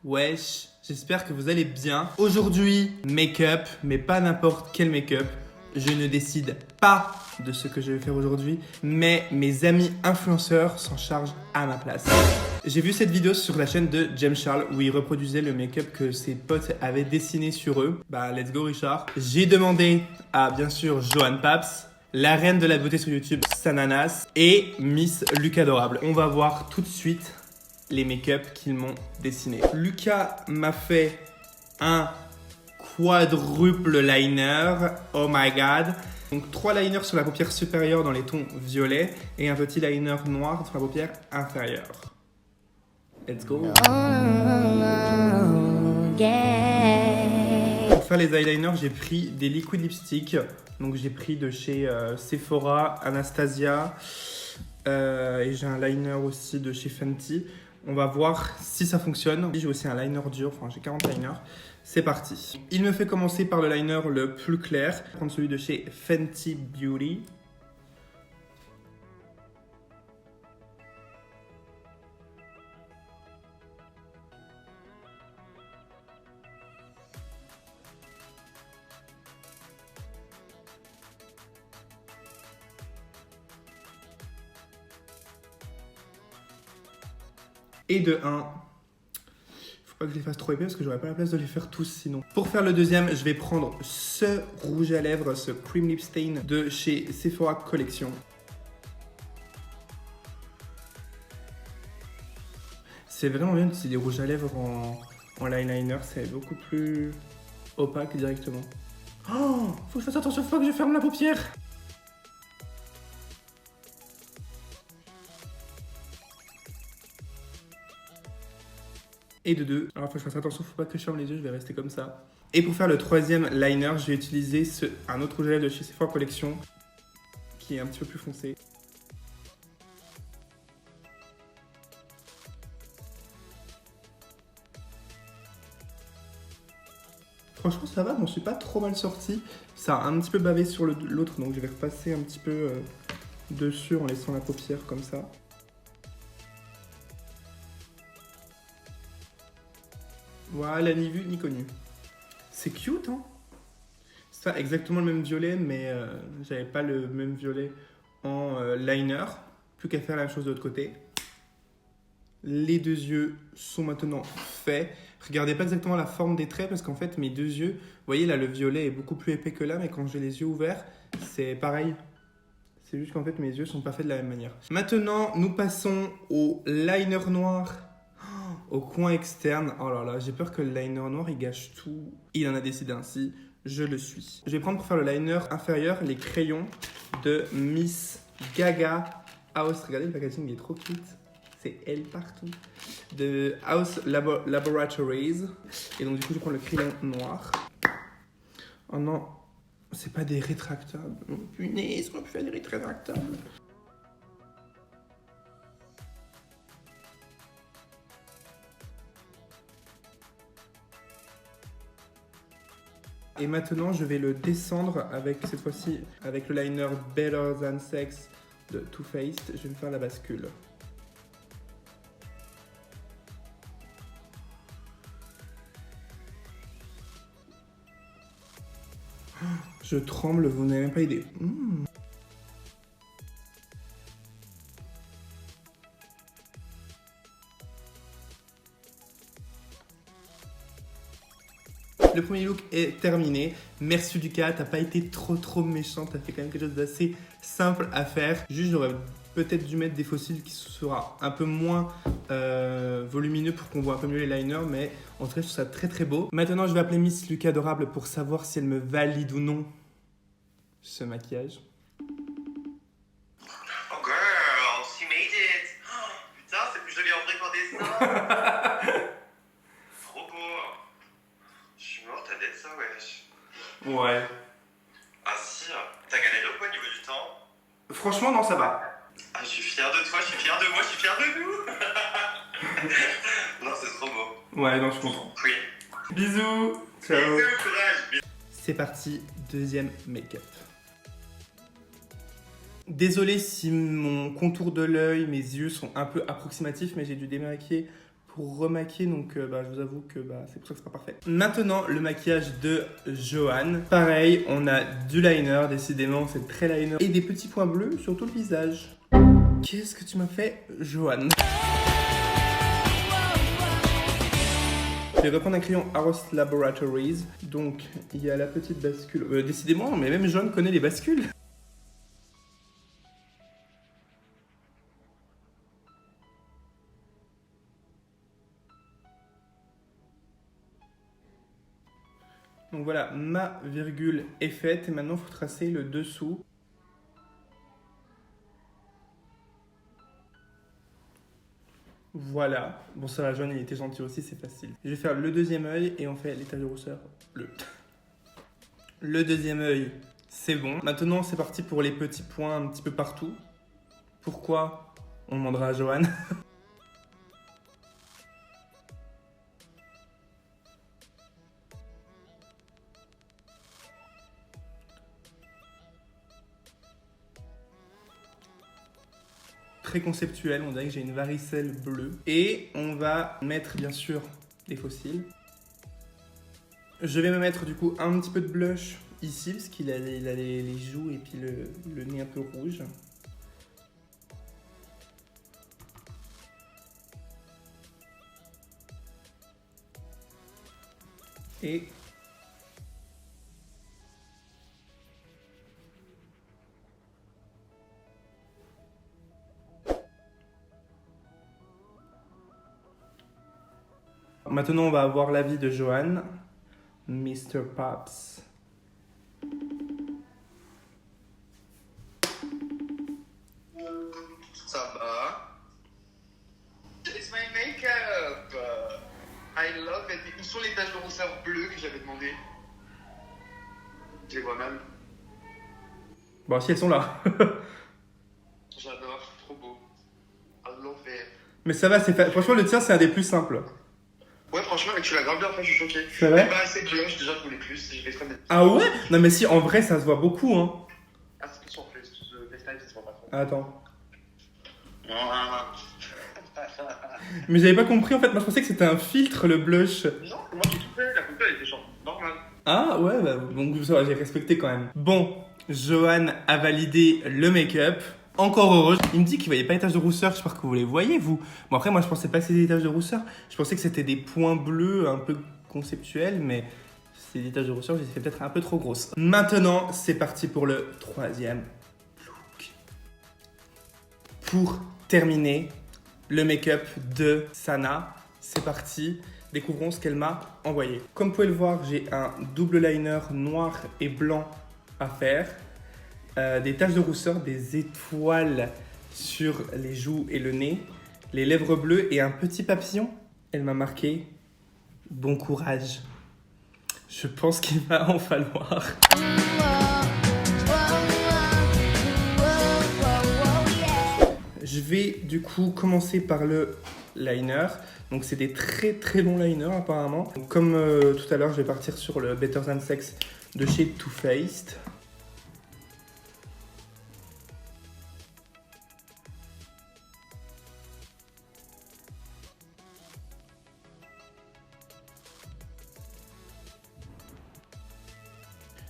Wesh, j'espère que vous allez bien. Aujourd'hui, make-up, mais pas n'importe quel make-up. Je ne décide pas de ce que je vais faire aujourd'hui, mais mes amis influenceurs s'en chargent à ma place. J'ai vu cette vidéo sur la chaîne de James Charles où il reproduisait le make-up que ses potes avaient dessiné sur eux. Bah, let's go Richard. J'ai demandé à, bien sûr, Johan Paps, la reine de la beauté sur YouTube, Sananas, et Miss Lucas Adorable. On va voir tout de suite les make-up qu'ils m'ont dessinés. Lucas m'a fait un quadruple liner, oh my god. Donc 3 liners sur la paupière supérieure dans les tons violets et un petit liner noir sur la paupière inférieure. Let's go. Pour faire les eyeliners, j'ai pris des liquid lipstick. Donc j'ai pris de chez Sephora, Anastasia et j'ai un liner aussi de chez Fenty. On va voir si ça fonctionne. J'ai aussi un liner dur, enfin j'ai 40 liners. C'est parti. Il me fait commencer par le liner le plus clair. Je vais prendre celui de chez Fenty Beauty. Et de 1, faut pas que je les fasse trop épais parce que j'aurais pas la place de les faire tous sinon. Pour faire le deuxième, je vais prendre ce rouge à lèvres, ce Cream Lip Stain de chez Sephora Collection. C'est vraiment bien d'utiliser des rouges à lèvres en eyeliner, c'est beaucoup plus opaque directement. Oh, faut que je fasse attention, faut pas que je ferme la paupière. Et de 2. Alors, faut que je fasse attention, faut pas que je ferme les yeux, je vais rester comme ça. Et pour faire le troisième liner, je vais utiliser un autre rouge à lèvres de chez Sephora Collection qui est un petit peu plus foncé. Franchement, ça va, je m'en suis pas trop mal sorti. Ça a un petit peu bavé sur l'autre, donc je vais repasser un petit peu dessus en laissant la paupière comme ça. Voilà, ni vu ni connu. C'est cute, hein? C'est pas exactement le même violet, mais j'avais pas le même violet en liner. Plus qu'à faire la même chose de l'autre côté. Les deux yeux sont maintenant faits. Regardez pas exactement la forme des traits parce qu'en fait, mes deux yeux, vous voyez là, le violet est beaucoup plus épais que là, mais quand j'ai les yeux ouverts, c'est pareil. C'est juste qu'en fait, mes yeux sont pas faits de la même manière. Maintenant, nous passons au liner noir. Au coin externe, oh là là, j'ai peur que le liner noir il gâche tout. Il en a décidé ainsi, je le suis. Je vais prendre pour faire le liner inférieur les crayons de Miss Gaga House. Regardez le packaging, il est trop cute. C'est elle partout. De House Laboratories. Et donc du coup je prends le crayon noir. Oh non, c'est pas des rétractables. Oh, punaise, on peut faire des rétractables. Et maintenant, je vais le descendre avec, cette fois-ci, avec le liner Better Than Sex de Too Faced. Je vais me faire la bascule. Je tremble, vous n'avez même pas idée. Le premier look est terminé. Merci Lucas, t'as pas été trop méchant, t'as fait quand même quelque chose d'assez simple à faire. Juste j'aurais peut-être dû mettre des faux cils qui sera un peu moins volumineux pour qu'on voit un peu mieux les liners, mais en tout cas je trouve ça très beau. Maintenant je vais appeler Miss Lucas Adorable pour savoir si elle me valide ou non ce maquillage. Oh girl, she made it. Oh, putain, c'est plus joli en vrai qu'en dessin. Trop beau. Je suis mort, t'as d'être ça, wesh. Ouais. Ah si, t'as galéré ou quoi au niveau du temps? Franchement non, ça va. Ah, je suis fier de toi, je suis fier de moi, je suis fier de nous. Non, c'est trop beau. Ouais, non, je suis content. Oui. Bisous. Ciao. Bisous, courage. C'est parti, deuxième make-up. Désolé si mon contour de l'œil, mes yeux sont un peu approximatifs, mais j'ai dû démaquiller pour remaquiller, donc je vous avoue que c'est pour ça que ce sera parfait. Maintenant, le maquillage de Johan. Pareil, on a du liner, décidément, c'est très liner. Et des petits points bleus sur tout le visage. Qu'est-ce que tu m'as fait, Johan? Je vais reprendre un crayon Arrows Laboratories. Donc, il y a la petite bascule. Décidément, mais même Johan connaît les bascules. Donc voilà, ma virgule est faite et maintenant il faut tracer le dessous. Voilà. Bon, ça va, Johan, il était gentil aussi, c'est facile. Je vais faire le deuxième œil et on fait l'étage de rousseur bleu. Le deuxième œil, c'est bon. Maintenant, c'est parti pour les petits points un petit peu partout. Pourquoi? On demandera à Johan. Très conceptuel, on dirait que j'ai une varicelle bleue. Et on va mettre bien sûr des faux cils. Je vais me mettre du coup un petit peu de blush ici, parce qu'il a, les joues et puis le nez un peu rouge. Et maintenant, on va avoir l'avis de Johan, Mr. Pops. Ça va? It's my makeup! I love it. Où sont les taches de rousseur bleues que j'avais demandé? Je les vois même. Bon, si elles sont là. J'adore, trop beau. I love it. Mais ça va, franchement, le tien, c'est un des plus simples. Ouais, franchement, tu l'as grave bien fait, je suis choqué. C'est vrai? Mais pas assez de blush, déjà, je voulais plus. J'ai fait exprès de mettre. Ah ouais? Non, mais si, en vrai, ça se voit beaucoup, hein. Ah, c'est plus sur le FaceTime, ça se voit pas trop. Attends. Ah. Mais j'avais pas compris, en fait. Moi, je pensais que c'était un filtre, le blush. Non, moi j'ai tout fait, la photo elle était genre normale. Ah ouais, donc ça va, j'ai respecté quand même. Bon, Johan a validé le make-up. Encore heureux. Il me dit qu'il voyait pas les taches de rousseur. J'espère que vous les voyez, vous. Bon, après, moi, je pensais pas que c'était des taches de rousseur. Je pensais que c'était des points bleus un peu conceptuels, mais c'est des taches de rousseur. J'ai fait peut-être un peu trop grosses. Maintenant, c'est parti pour le troisième look. Pour terminer le make-up de Sana, c'est parti. Découvrons ce qu'elle m'a envoyé. Comme vous pouvez le voir, j'ai un double liner noir et blanc à faire. Des taches de rousseur, des étoiles sur les joues et le nez, les lèvres bleues et un petit papillon. Elle m'a marqué « Bon courage ». Je pense qu'il va en falloir. Je vais du coup commencer par le liner. Donc c'est des très très longs liners apparemment. Donc, comme tout à l'heure, je vais partir sur le Better Than Sex de chez Too Faced.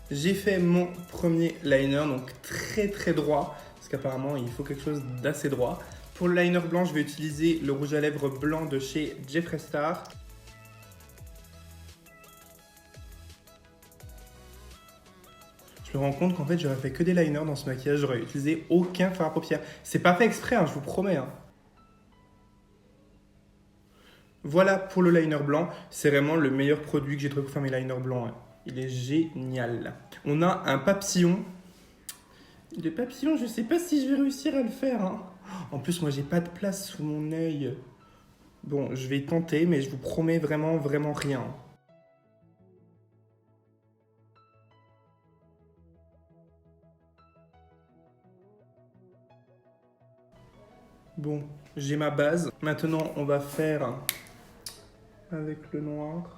J'ai fait mon premier liner, donc très très droit, parce qu'apparemment il faut quelque chose d'assez droit. Pour le liner blanc, je vais utiliser le rouge à lèvres blanc de chez Jeffree Star. Je me rends compte qu'en fait j'aurais fait que des liners dans ce maquillage, j'aurais utilisé aucun fard à paupières. C'est pas fait exprès, hein, je vous promets. Hein. Voilà pour le liner blanc, c'est vraiment le meilleur produit que j'ai trouvé pour faire mes liners blancs. Hein. Il est génial. On a un papillon. Le papillon, je sais pas si je vais réussir à le faire. Hein. En plus, moi, j'ai pas de place sous mon œil. Bon, je vais tenter, mais je vous promets vraiment, vraiment rien. Bon, j'ai ma base. Maintenant, on va faire avec le noir.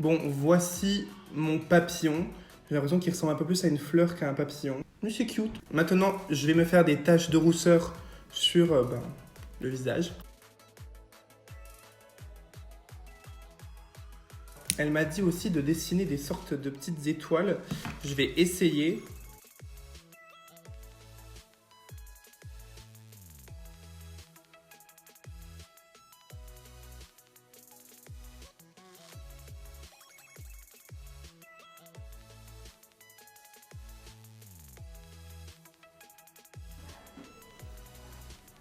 Bon, voici mon papillon. J'ai l'impression qu'il ressemble un peu plus à une fleur qu'à un papillon. Mais c'est cute. Maintenant, je vais me faire des taches de rousseur sur le visage. Elle m'a dit aussi de dessiner des sortes de petites étoiles. Je vais essayer.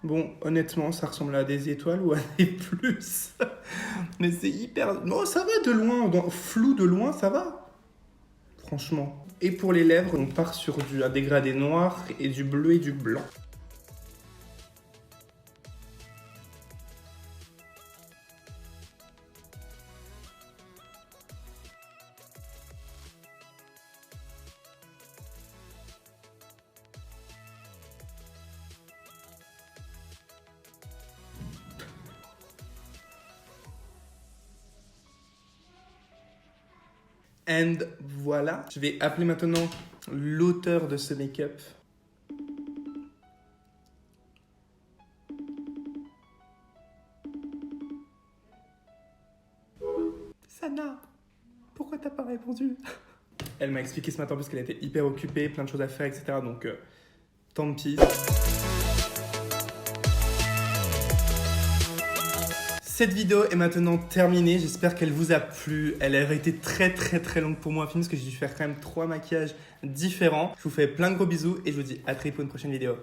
Bon, honnêtement, ça ressemble à des étoiles ou à des plus. Mais c'est hyper... Non, ça va de loin. Flou de loin, ça va. Franchement. Et pour les lèvres, on part sur un dégradé noir et du bleu et du blanc. And voilà, je vais appeler maintenant l'auteur de ce make-up. Sana, pourquoi t'as pas répondu? Elle m'a expliqué ce matin parce qu'elle était hyper occupée, plein de choses à faire, etc. Donc, tant pis. Cette vidéo est maintenant terminée, j'espère qu'elle vous a plu. Elle a été très longue pour moi à filmer parce que j'ai dû faire quand même 3 maquillages différents. Je vous fais plein de gros bisous et je vous dis à très vite pour une prochaine vidéo.